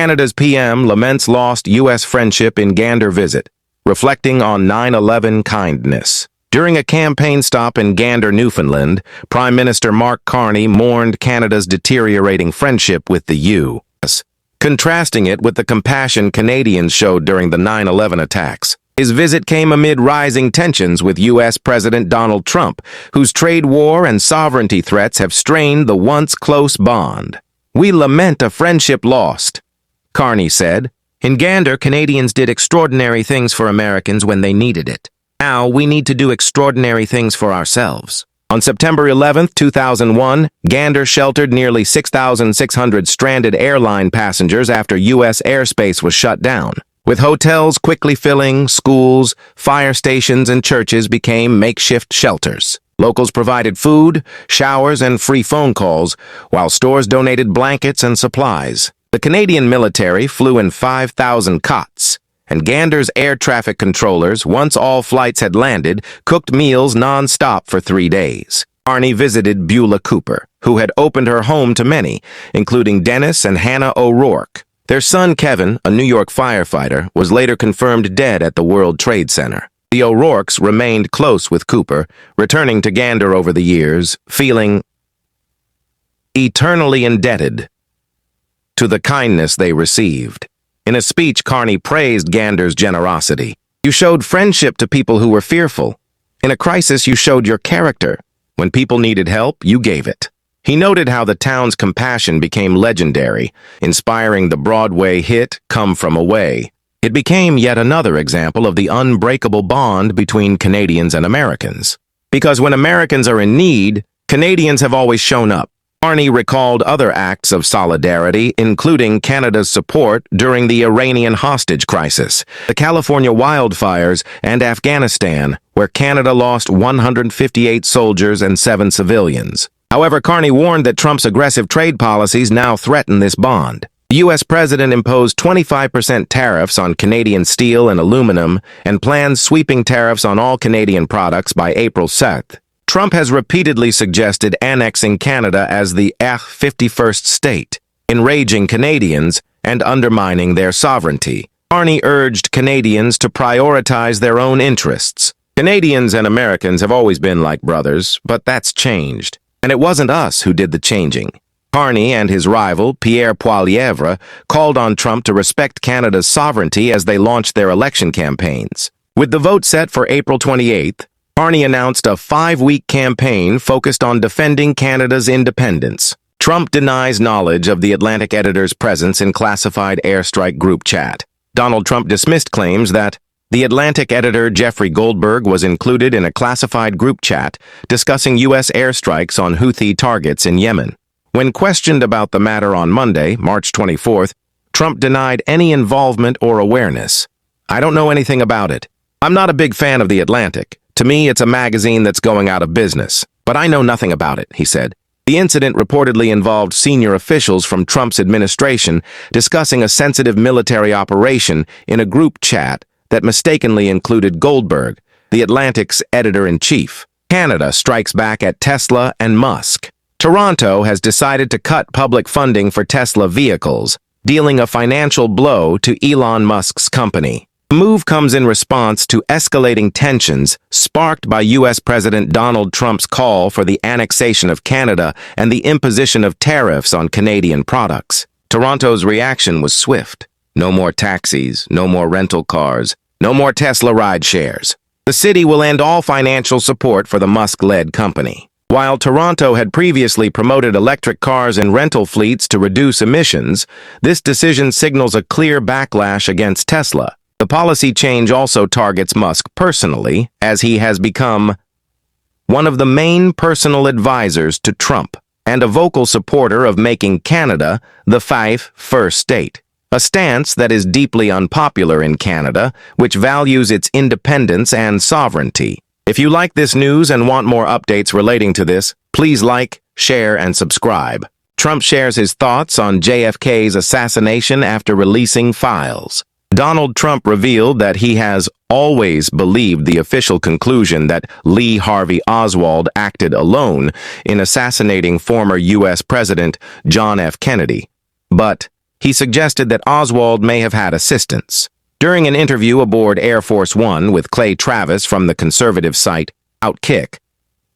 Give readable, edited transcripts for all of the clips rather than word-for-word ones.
Canada's PM laments lost U.S. friendship in Gander visit, reflecting on 9/11 kindness. During a campaign stop in Gander, Newfoundland, Prime Minister Mark Carney mourned Canada's deteriorating friendship with the U.S., contrasting it with the compassion Canadians showed during the 9/11 attacks. His visit came amid rising tensions with U.S. President Donald Trump, whose trade war and sovereignty threats have strained the once close bond. "We lament a friendship lost," Carney said. "In Gander, Canadians did extraordinary things for Americans when they needed it. Now, we need to do extraordinary things for ourselves." On September 11, 2001, Gander sheltered nearly 6,600 stranded airline passengers after U.S. airspace was shut down. With hotels quickly filling, schools, fire stations, and churches became makeshift shelters. Locals provided food, showers, and free phone calls, while stores donated blankets and supplies. The Canadian military flew in 5,000 cots, and Gander's air traffic controllers, once all flights had landed, cooked meals non-stop for 3 days. Carney visited Beulah Cooper, who had opened her home to many, including Dennis and Hannah O'Rourke. Their son Kevin, a New York firefighter, was later confirmed dead at the World Trade Center. The O'Rourkes remained close with Cooper, returning to Gander over the years, feeling eternally indebted to the kindness they received. In a speech, Carney praised Gander's generosity. "You showed friendship to people who were fearful. In a crisis, you showed your character. When people needed help, you gave it." He noted how the town's compassion became legendary, inspiring the Broadway hit Come From Away. It became yet another example of the unbreakable bond between Canadians and Americans. Because when Americans are in need, Canadians have always shown up. Carney recalled other acts of solidarity, including Canada's support during the Iranian hostage crisis, the California wildfires, and Afghanistan, where Canada lost 158 soldiers and 7 civilians. However, Carney warned that Trump's aggressive trade policies now threaten this bond. The U.S. president imposed 25% tariffs on Canadian steel and aluminum and plans sweeping tariffs on all Canadian products by April 2nd. Trump has repeatedly suggested annexing Canada as the 51st state, enraging Canadians and undermining their sovereignty. Carney urged Canadians to prioritize their own interests. "Canadians and Americans have always been like brothers, but that's changed. And it wasn't us who did the changing." Carney and his rival, Pierre Poilievre, called on Trump to respect Canada's sovereignty as they launched their election campaigns. With the vote set for April 28th, Carney announced a 5-week campaign focused on defending Canada's independence. Trump denies knowledge of the Atlantic editor's presence in classified airstrike group chat. Donald Trump dismissed claims that the Atlantic editor Jeffrey Goldberg was included in a classified group chat discussing U.S. airstrikes on Houthi targets in Yemen. When questioned about the matter on Monday, March 24th, Trump denied any involvement or awareness. "I don't know anything about it. I'm not a big fan of the Atlantic. To me, it's a magazine that's going out of business. But I know nothing about it," he said. The incident reportedly involved senior officials from Trump's administration discussing a sensitive military operation in a group chat that mistakenly included Goldberg, the Atlantic's editor-in-chief. Canada strikes back at Tesla and Musk. Toronto has decided to cut public funding for Tesla vehicles, dealing a financial blow to Elon Musk's company. The move comes in response to escalating tensions sparked by U.S. President Donald Trump's call for the annexation of Canada and the imposition of tariffs on Canadian products. Toronto's reaction was swift. No more taxis, no more rental cars, no more Tesla ride shares. The city will end all financial support for the Musk-led company. While Toronto had previously promoted electric cars and rental fleets to reduce emissions, this decision signals a clear backlash against Tesla. The policy change also targets Musk personally, as he has become one of the main personal advisors to Trump and a vocal supporter of making Canada the 51st state. A stance that is deeply unpopular in Canada, which values its independence and sovereignty. If you like this news and want more updates relating to this, please like, share, and subscribe. Trump shares his thoughts on JFK's assassination after releasing files. Donald Trump revealed that he has always believed the official conclusion that Lee Harvey Oswald acted alone in assassinating former U.S. President John F. Kennedy. But he suggested that Oswald may have had assistance. During an interview aboard Air Force One with Clay Travis from the conservative site Outkick,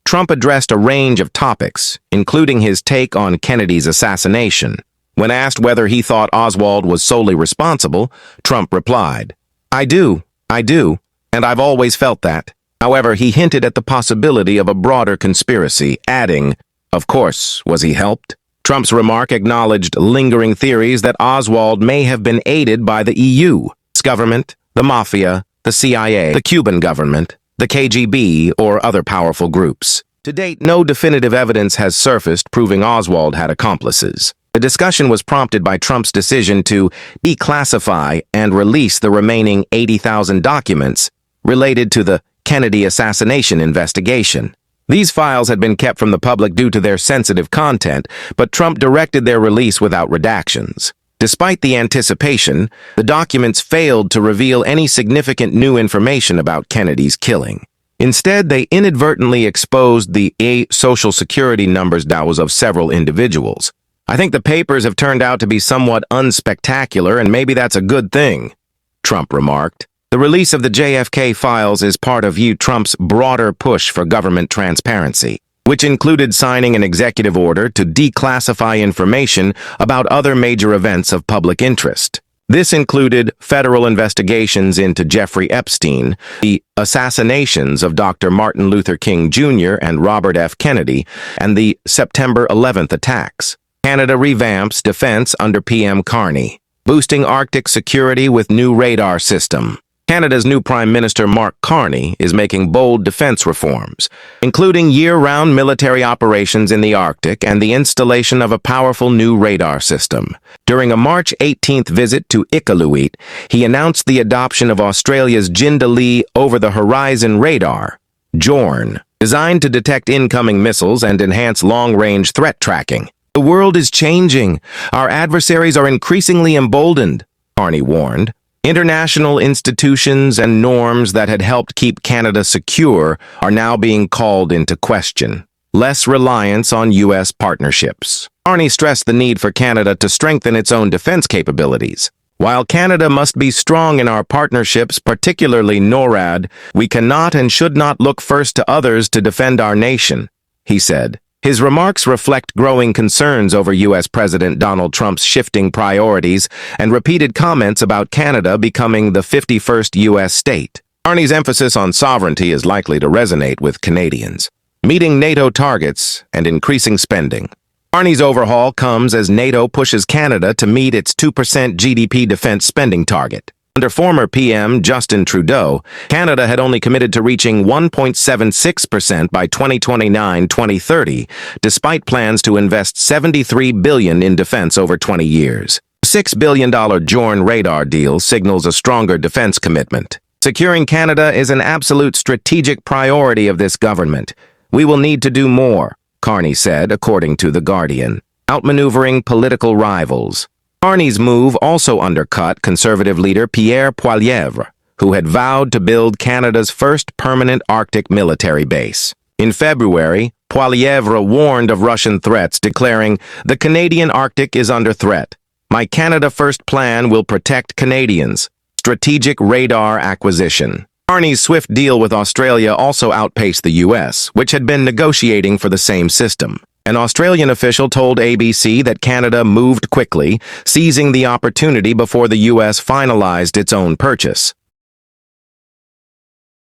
Trump addressed a range of topics, including his take on Kennedy's assassination. When asked whether he thought Oswald was solely responsible, Trump replied, I do, and I've always felt that. However, he hinted at the possibility of a broader conspiracy, adding, of course, was he helped? Trump's remark acknowledged lingering theories that Oswald may have been aided by the EU's government, the mafia, the CIA, the Cuban government, the KGB, or other powerful groups. To date, no definitive evidence has surfaced proving Oswald had accomplices. The discussion was prompted by Trump's decision to declassify and release the remaining 80,000 documents related to the Kennedy assassination investigation. These files had been kept from the public due to their sensitive content, but Trump directed their release without redactions. Despite the anticipation, the documents failed to reveal any significant new information about Kennedy's killing. Instead, they inadvertently exposed the Social Security numbers of several individuals. I think the papers have turned out to be somewhat unspectacular, and maybe that's a good thing, Trump remarked. The release of the JFK files is part of Trump's broader push for government transparency, which included signing an executive order to declassify information about other major events of public interest. This included federal investigations into Jeffrey Epstein, the assassinations of Dr. Martin Luther King Jr. and Robert F. Kennedy, and the September 11th attacks. Canada revamps defense under PM Carney, boosting Arctic security with new radar system. Canada's new Prime Minister Mark Carney is making bold defense reforms, including year-round military operations in the Arctic and the installation of a powerful new radar system. During a March 18th visit to Iqaluit, he announced the adoption of Australia's Jindalee Over-the-Horizon Radar, JORN, designed to detect incoming missiles and enhance long-range threat tracking. The world is changing. Our adversaries are increasingly emboldened, Carney warned. International institutions and norms that had helped keep Canada secure are now being called into question. Less reliance on U.S. partnerships. Carney stressed the need for Canada to strengthen its own defense capabilities. While Canada must be strong in our partnerships, particularly NORAD, we cannot and should not look first to others to defend our nation, he said. His remarks reflect growing concerns over U.S. President Donald Trump's shifting priorities and repeated comments about Canada becoming the 51st U.S. state. Carney's emphasis on sovereignty is likely to resonate with Canadians, meeting NATO targets and increasing spending. Carney's overhaul comes as NATO pushes Canada to meet its 2% GDP defense spending target. Under former PM Justin Trudeau, Canada had only committed to reaching 1.76% by 2029-2030, despite plans to invest $73 billion in defense over 20 years. The $6 billion JORN radar deal signals a stronger defense commitment. Securing Canada is an absolute strategic priority of this government. We will need to do more, Carney said, according to The Guardian. Outmaneuvering political rivals. Carney's move also undercut Conservative leader Pierre Poilievre, who had vowed to build Canada's first permanent Arctic military base. In February, Poilievre warned of Russian threats, declaring, "The Canadian Arctic is under threat. My Canada First plan will protect Canadians." Strategic radar acquisition. Carney's swift deal with Australia also outpaced the U.S., which had been negotiating for the same system. An Australian official told ABC that Canada moved quickly, seizing the opportunity before the U.S. finalized its own purchase.